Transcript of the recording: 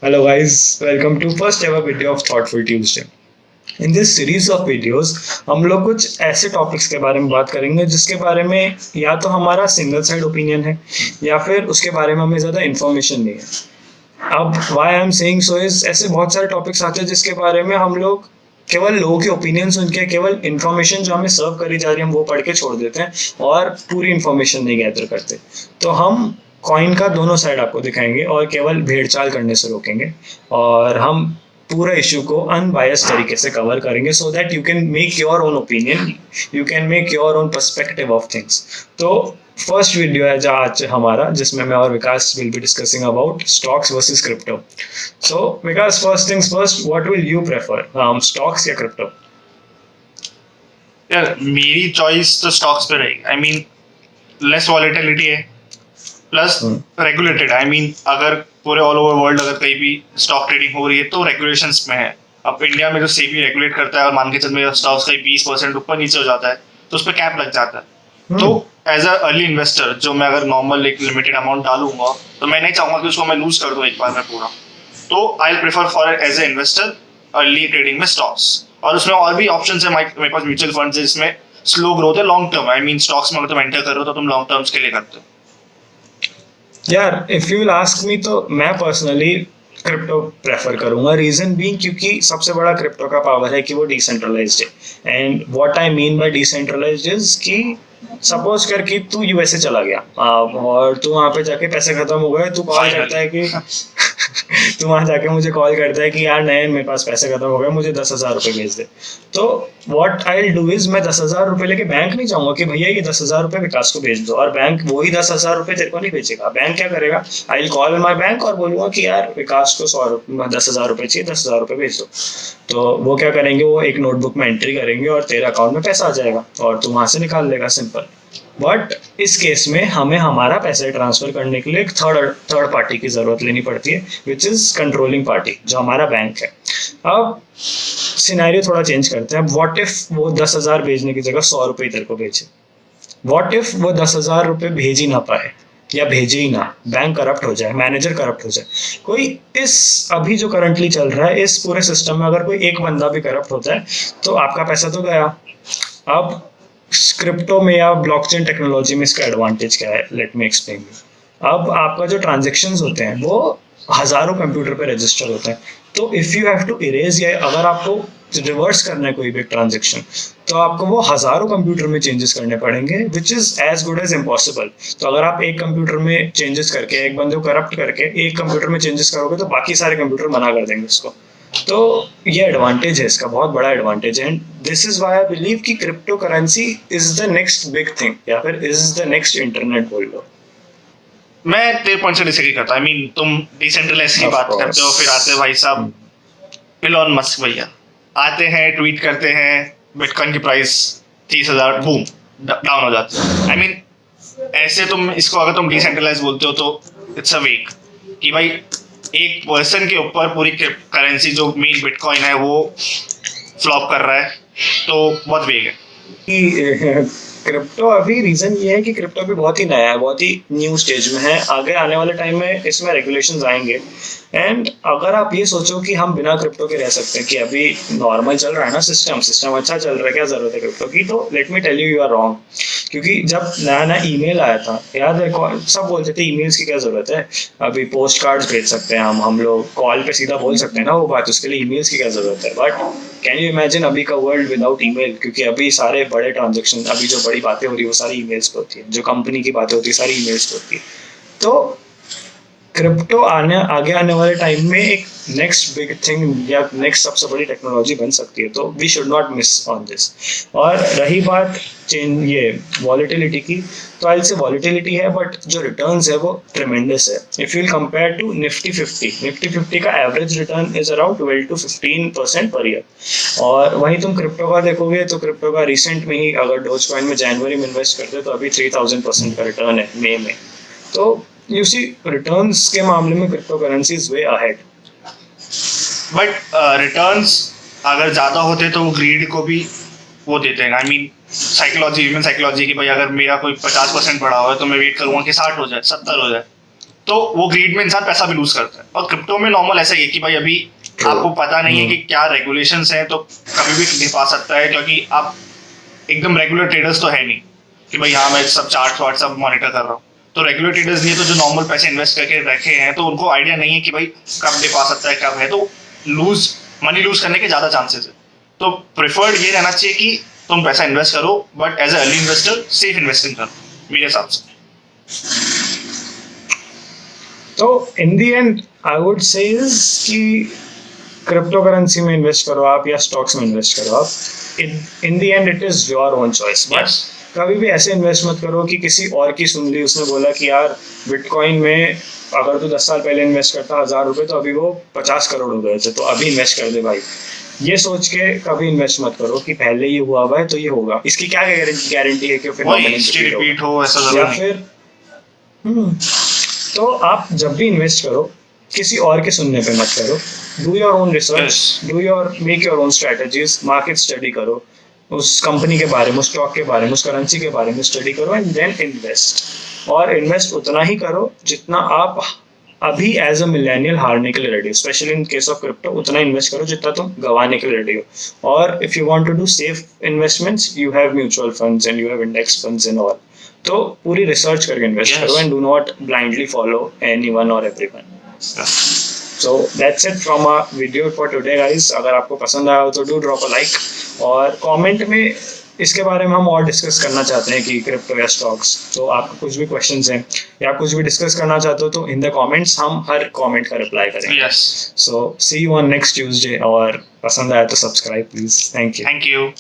Hello guys, welcome to first ever video of Thoughtful Tuesday. In this series of videos हम लोग कुछ ऐसे topics के बारे में बात करेंगे जिसके बारे में या तो हमारा सिंगल साइड ओपिनियन है या फिर उसके बारे में हमें ज़्यादा इन्फॉर्मेशन नहीं है। अब why I am saying so is ऐसे बहुत सारे टॉपिक्स आते हैं जिसके बारे में हम लोग केवल लोगों के ओपिनियन सुन के केवल इन्फॉर्मेशन जो हमें सर्व करी जा रही है हम वो पढ़ के छोड़ देते हैं और पूरी इन्फॉर्मेशन नहीं गैदर करते। तो हम कॉइन का दोनों साइड आपको दिखाएंगे और केवल भेड़चाल करने से रोकेंगे और हम पूरा इशू को अनबायस तरीके से कवर करेंगे so that you can make your own opinion, you can make your own perspective of things. तो फर्स्ट वीडियो है जो आज हमारा जिसमें मैं और Vikas will be discussing about stocks versus crypto. So Vikas, first things first, what will you prefer, stocks या crypto? यार मेरी चॉइस तो स्टॉक्स पे रहेगी। आई मीन लेस वॉलेटिलिटी है, प्लस रेगुलेटेड। आई मीन अगर पूरे ऑल ओवर वर्ल्ड अगर कहीं भी स्टॉक ट्रेडिंग हो रही है तो रेगुलेशंस में है। अब इंडिया में जो सेबी रेगुलेट करता है और मान के चल मेरा स्टॉक्स का 20% ऊपर नीचे हो जाता है तो उस पर कैप लग जाता है। तो एज अ अर्ली इन्वेस्टर जो मैं अगर नॉर्मल एक लिमिटेड अमाउंट डालूंगा तो मैं नहीं चाहूंगा कि उसको मैं लूज कर दूं एक बार में पूरा। तो I prefer for as a investor early trading में स्टॉक्स। और उसमें और भी ऑप्शन है, मेरे पास म्यूचुअल फंड्स है जिसमें स्लो ग्रोथ है, long term. I mean stocks में अगर तुम एंटर कर रहे हो तो तुम लॉन्ग टर्म्स के लिए करते हो। यार इफ यू आस्क मी तो मैं पर्सनली क्रिप्टो प्रेफर करूंगा। रीजन भी क्योंकि सबसे बड़ा क्रिप्टो का पावर है कि वो डिसेंट्रलाइज्ड है। And what I mean by decentralised is कि सपोज कर कि तू यूएसए चला गया और तू वहां पे जाके पैसे खत्म हो गए, तू कॉल करता है कि तू वहां जाके मुझे कॉल करता है कि यार नयन मेरे पास पैसे खत्म हो गए, मुझे 10,000 रुपये भेज दे। तो what I will do is मैं 10,000 रुपये लेके बैंक नहीं जाऊंगा कि भैया ये 10,000 रुपये विकास को भेज दो, और बैंक वही 10,000 रुपये तेरे को नहीं भेजेगा। बैंक क्या करेगा, I will call my bank और बोलूंगा कि यार विकास को 10,000 रुपये चाहिए, 10,000 रुपये भेज दो। तो वो क्या करेंगे, वो एक नोटबुक में एंट्री करेंगे और तेरे अकाउंट में पैसा आ जाएगा और तू वहां से निकाल लेगा, सिंपल। बट इस केस में हमें हमारा पैसे ट्रांसफर करने के लिए एक थर्ड पार्टी की जरूरत लेनी पड़ती है, विच इज कंट्रोलिंग पार्टी, जो हमारा बैंक है। अब सिनेरियो थोड़ा चेंज करते हैं। व्हाट इफ वो 10,000 भेजने की जगह 100 रुपये तेरे को भेजे? व्हाट इफ वो 10,000 रुपये भेज ही ना पाए या भेजे ही ना, बैंक करप्ट हो जाए, मैनेजर करप्ट हो जाए, कोई इस अभी जो करंटली चल रहा है इस पूरे सिस्टम में अगर कोई एक बंदा भी करप्ट हो जाए तो आपका पैसा तो गया। अब क्रिप्टो में या ब्लॉकचेन टेक्नोलॉजी में इसका एडवांटेज क्या है, लेट मी एक्सप्लेन यू। अब आपका जो ट्रांजेक्शन्स होते हैं वो हजारों कंप्यूटर पे रजिस्टर होते हैं। तो if you have to erase, या अगर आपको रिवर्स करना है कोई भी ट्रांजेक्शन, तो आपको वो हजारों कंप्यूटर में चेंजेस करने पड़ेंगे, which is as good as impossible. तो अगर आप एक कंप्यूटर में चेंजेस करके, एक बंदे को करप्ट करके एक कंप्यूटर में चेंजेस करोगे तो बाकी सारे कंप्यूटर मना कर देंगे उसको। तो ये एडवांटेज है इसका, बहुत बड़ा एडवांटेज है। And this is why I believe कि crypto currency is the next big thing, या फिर इज द नेक्स्ट इंटरनेट बोल लो। मैं तेरे पॉइंट से डिसएग्री करता हूं। आई मीन तुम डिसेंट्रलाइज की बात करते हो, फिर आते भाई साहब इलॉन मस्क भैया आते हैं, ट्वीट करते हैं, बिटकॉइन की प्राइस 30,000 बूम डाउन हो जाती है। आई मीन ऐसे तुम इसको अगर तुम डिसेंट्रलाइज बोलते हो तो इट्स अ वेक कि भाई एक पर्सन के ऊपर पूरी करेंसी जो मेन बिटकॉइन है वो फ्लॉप कर रहा है, तो बहुत वेग है। कि क्रिप्टो अभी रीजन ये है कि क्रिप्टो भी बहुत ही नया है, बहुत ही न्यू स्टेज में है। आगे आने वाले टाइम में इसमें रेगुलेशंस आएंगे। एंड अगर आप ये सोचो कि हम बिना क्रिप्टो के रह सकते हैं, कि अभी नॉर्मल चल रहा है ना सिस्टम अच्छा चल रहा है, क्या जरूरत है क्रिप्टो की, तो let me tell you you are wrong. क्योंकि जब नया नया ईमेल आया था, याद है, सब बोलते थे ईमेल्स की क्या जरूरत है, अभी पोस्ट कार्ड्स भेज सकते हैं, हम लोग कॉल पे सीधा बोल सकते हैं ना वो बात, उसके लिए ईमेल्स की क्या जरूरत है। बट कैन यू इमेजिन अभी का वर्ल्ड विदाउट ईमेल? क्योंकि अभी सारे बड़े ट्रांजेक्शन, अभी जो बड़ी बातें हो रही है वो सारी ईमेल्स पे होती है, जो कंपनी की बातें होती है सारी ईमेल्स पे होती है। तो क्रिप्टो आगे आने वाले टाइम में एक नेक्स्ट बिग थिंग या नेक्स्ट सबसे बड़ी टेक्नोलॉजी बन सकती है। तो we should not miss on this. और रही बात ये वॉलेटिलिटी की, तो आई से वॉलेटिलिटी है, बट जो रिटर्न्स है वो ट्रेमेंडस है। If you will compare to Nifty 50 का average return is around 12 to 15% per year. और वहीं तुम क्रिप्टो का देखोगे तो क्रिप्टो का रिसेंट में ही अगर डोज कॉइन में जनवरी में इन्वेस्ट करते हो तो अभी 3,000% का रिटर्न है मई में। तो यू सी रिटर्न्स के मामले में crypto currency is way ahead. But returns अगर ज़्यादा होते तो वो ग्रीड को भी वो देते हैं। आई मीन ह्यूमन साइकोलॉजी की भाई अगर मेरा कोई 50% बढ़ा हुआ है तो मैं वेट करूँगा कि 60 हो जाए, 70 हो जाए। तो वो ग्रीड में इंसान पैसा भी लूज करता है। और क्रिप्टो में नॉर्मल ऐसा ही है कि भाई अभी आपको पता नहीं है कि क्या रेगुलेशंस हैं, तो कभी भी गिर पा सकता है, क्योंकि आप एकदम रेगुलर ट्रेडर्स तो है नहीं कि भाई हाँ मैं सब चार्ट वार्ट सब मॉनिटर कर रहा हूँ। तो रेगुलर ट्रेडर्स नहीं है, तो जो नॉर्मल पैसे इन्वेस्ट करके रखे हैं तो उनको आइडिया नहीं है कि भाई कब डिप आ सकता है कब है, तो मनी लूज करने के ज़्यादा चांसेस है। तो प्रिफर्ड ये रहना चाहिए कि तुम पैसा इन्वेस्ट करो, but as early investor safe investing करो मेरे हिसाब से। तो इन the and I would say कि क्रिप्टो करेंसी में इन्वेस्ट करो आप या स्टॉक्स में इन्वेस्ट करो आप, in the end it is your own choice. But कभी भी ऐसे इन्वेस्ट मत करो कि किसी और की सुन ली, उसने बोला कि यार बिटकॉइन में अगर तू 10 साल पहले इन्वेस्ट करता 1000 रुपये तो अभी वो 50 करोड़ हो गए थे, तो अभी इन्वेस्ट कर दे भाई। ये सोच के कभी इन्वेस्ट मत करो कि पहले ये हुआ हुआ है तो ये होगा। इसकी क्या गारंटी है कि फिर रिपीट हो, ऐसा या फिर तो आप जब भी इन्वेस्ट करो किसी और के सुनने पे मत करो। Do your own research, make your own strategies, market study करो, उस कंपनी के बारे में, उस स्टॉक के बारे में, उस करेंसी के बारे में स्टडी करो एंड देन इन्वेस्ट। और इन्वेस्ट उतना ही करो जितना आप अभी एज अ मिलेनियल हारने के लिए रेडी हो। Specially in case of crypto उतना इन्वेस्ट करो जितना तुम गंवाने के लिए रेडी हो। और if you want to do safe investments, you have mutual funds and you have index funds and all. तो पूरी रिसर्च करके इन्वेस्ट करो and do not blindly follow anyone और everyone. So that's it from our video for today guys। अगर आपको पसंद आया हो तो डू ड्रॉप अ लाइक, और कमेंट में इसके बारे में हम और डिस्कस करना चाहते हैं कि क्रिप्टो या स्टॉक्स। तो आपको कुछ भी क्वेश्चंस हैं या कुछ भी डिस्कस करना चाहते हो तो इन द कमेंट्स हम हर कमेंट का रिप्लाई करेंगे। Yes. So see you on next Tuesday, और पसंद आया तो सब्सक्राइब प्लीज। Thank you.